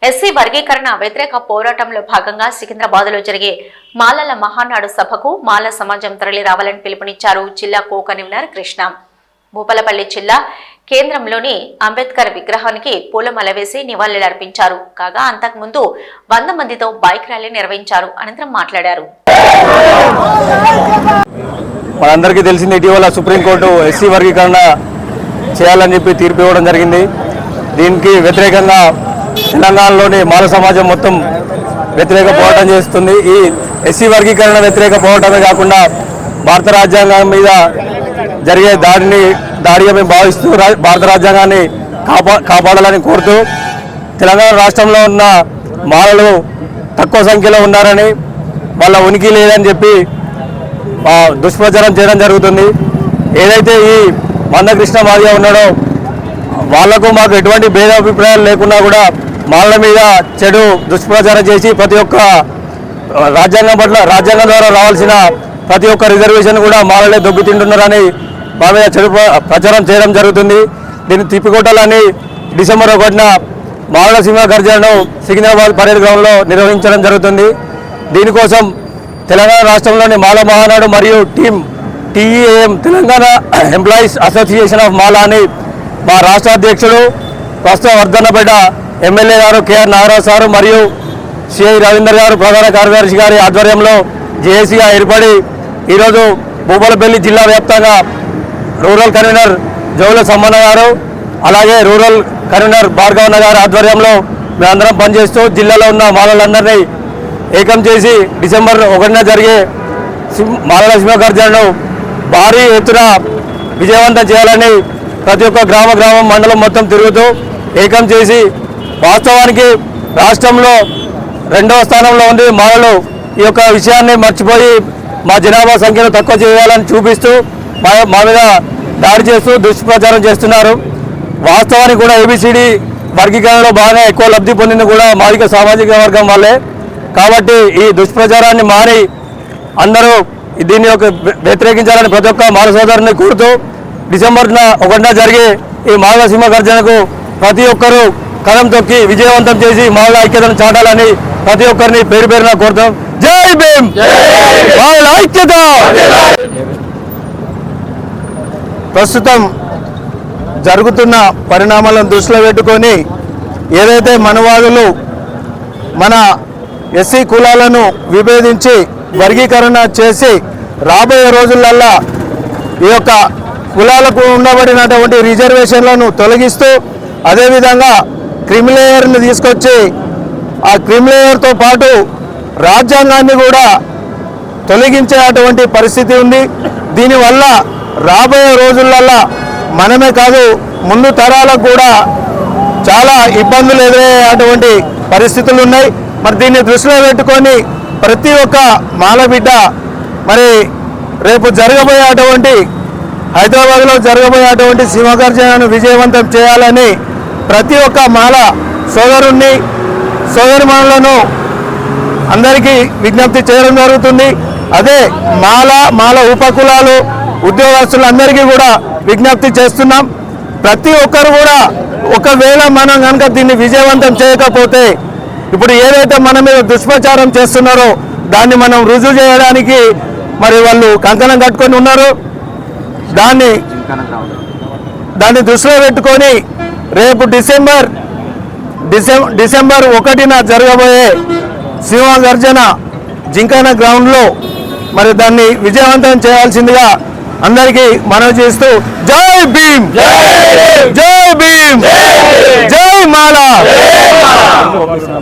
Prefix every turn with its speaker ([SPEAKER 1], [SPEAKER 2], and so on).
[SPEAKER 1] SC వర్గీకరణ వ్యతిరేక పోరాటంలో భాగంగా సికింద్రాబాద్లో జరిగే మాలల మహానాడు సభకు మాల సమాజం తరలి రావాలని పిలుపునిచ్చారు జిల్లా కో కన్వీనర్ కృష్ణ. భూపాలపల్లి జిల్లా కేంద్రంలోని అంబేద్కర్ విగ్రహానికి పూలమాల వేసి నివాళులర్పించారు. కాగా అంతకుముందు 100 మందితో బైక్ ర్యాలీ నిర్వహించారు. అనంతరం మాట్లాడారు.
[SPEAKER 2] మనందరికీ తెలిసింది, ఇటీవల సుప్రీంకోర్టు ఎస్సీ వర్గీకరణ చేయాలని చెప్పి తీర్పు ఇవ్వడం జరిగింది. దీనికి వ్యతిరేకంగా తెలంగాణలోని మాల సమాజం మొత్తం వ్యతిరేక పోరాటం చేస్తుంది. ఈ ఎస్సీ వర్గీకరణ వ్యతిరేక పోరాటమే కాకుండా భారత రాజ్యాంగం మీద జరిగే దాడిగా మేము భావిస్తూ భారత రాజ్యాంగాన్ని కాపాడాలని కోరుతూ తెలంగాణ రాష్ట్రంలో ఉన్న మాలలు తక్కువ సంఖ్యలో ఉన్నారని, వాళ్ళ ఉనికి లేదని చెప్పి దుష్ప్రచారం చేయడం జరుగుతుంది. ఏదైతే ఈ మందకృష్ణ మాదిగా ఉన్నాడో వాళ్లకు మాకు ఎటువంటి భేదాభిప్రాయాలు లేకున్నా కూడా మాలల మీద చెడు దుష్ప్రచారం చేసి ప్రతి ఒక్క రాజ్యాంగం ద్వారా రావాల్సిన ప్రతి ఒక్క రిజర్వేషన్ కూడా మాలలే దొబ్బుతింటున్నారని మా మీద చెడు ప్రచారం చేయడం జరుగుతుంది. దీన్ని తిప్పికొట్టాలని డిసెంబర్ 1న మాలల సింహ గర్జనను సికింద్రాబాద్ పరేడ్ గ్రౌండ్లో నిర్వహించడం జరుగుతుంది. దీనికోసం తెలంగాణ రాష్ట్రంలోని మాల మహానాడు మరియు TEAM Telangana employees association of మాలా అని మా రాష్ట్ర అధ్యక్షుడు ప్రస్తుత వర్ధన్నపేట ఎమ్మెల్యే గారు KR నాగరాజు సారు మరియు CI రవీందర్ గారు ప్రధాన కార్యదర్శి గారి ఆధ్వర్యంలో జేఏసీగా ఏర్పడి ఈరోజు భూపాలపల్లి జిల్లా వ్యాప్తంగా రూరల్ కన్వీనర్ జౌల సమ్మన్న గారు, అలాగే రూరల్ కన్వీనర్ భార్గవన్న గారి ఆధ్వర్యంలో మేమందరం పనిచేస్తూ జిల్లాలో ఉన్న మాలలందరినీ ఏకం చేసి డిసెంబర్ 1న జరిగే మాలల సింహగర్జనను భారీ ఎత్తున విజయవంతం చేయాలని ప్రతి ఒక్క గ్రామం మండలం మొత్తం తిరుగుతూ ఏకం చేసి, వాస్తవానికి రాష్ట్రంలో 2వ స్థానంలో ఉంది మాలలు. ఈ యొక్క విషయాన్ని మర్చిపోయి మా జనాభా సంఖ్యను తక్కువ చేయాలని చూపిస్తూ మా మీద దాడి చేస్తూ దుష్ప్రచారం చేస్తున్నారు. వాస్తవానికి కూడా ABCD వర్గీకరణలో బాగా ఎక్కువ లబ్ధి పొందింది కూడా మాదిక సామాజిక వర్గం వాళ్ళే. కాబట్టి ఈ దుష్ప్రచారాన్ని మాని అందరూ దీన్ని వ్యతిరేకించాలని ప్రతి ఒక్క మాల సోదరుని కోరుతూ డిసెంబర్ 1న జరిగే ఈ మాలల సింహ గర్జనకు ప్రతి ఒక్కరూ కదం తొక్కి విజయవంతం చేసి మాలల ఐక్యతను చాటాలని ప్రతి ఒక్కరిని పేరు పేరున కోరుతాం. జై భీమ్, మాలల ఐక్యత.
[SPEAKER 3] ప్రస్తుతం జరుగుతున్న పరిణామాలను దృష్టిలో పెట్టుకొని ఏదైతే మనవాదులు మన ఎస్సీ కులాలను విభేదించి వర్గీకరణ చేసి రాబోయే రోజులల్లా ఈ యొక్క కులాలకు ఉండబడినటువంటి రిజర్వేషన్లను తొలగిస్తూ అదేవిధంగా క్రిమిలేయర్ని తీసుకొచ్చి ఆ క్రిమిలేయర్తో పాటు రాజ్యాంగాన్ని కూడా తొలగించేటువంటి పరిస్థితి ఉంది. దీనివల్ల రాబోయే రోజులల్లా మనమే కాదు ముందు తరాలకు కూడా చాలా ఇబ్బందులు ఎదురయ్యేటువంటి పరిస్థితులు ఉన్నాయి. మరి దీన్ని దృష్టిలో పెట్టుకొని ప్రతి ఒక్క మాలబిడ్డ మరి రేపు జరగబోయేటువంటి హైదరాబాద్లో జరగబోయేటువంటి సింహగర్జనను విజయవంతం చేయాలని ప్రతి ఒక్క మాల సోదరులను అందరికీ విజ్ఞప్తి చేయడం జరుగుతుంది. అదే మాల ఉపకులాలు ఉద్యోగస్తులందరికీ కూడా విజ్ఞప్తి చేస్తున్నాం. ప్రతి ఒక్కరు కూడా ఒకవేళ మనం కనుక దీన్ని విజయవంతం చేయకపోతే ఇప్పుడు ఏదైతే మన మీద దుష్ప్రచారం చేస్తున్నారో దాన్ని మనం రుజువు చేయడానికి మరి వాళ్ళు కంకణం కట్టుకొని ఉన్నారు. దాన్ని దృష్టిలో పెట్టుకొని రేపు డిసెంబర్ 1న జరగబోయే సింహగర్జన జింకానా గ్రౌండ్లో మరి దాన్ని విజయవంతం చేయాల్సిందిగా అందరికీ మనవి చేస్తూ జై భీమ్, జై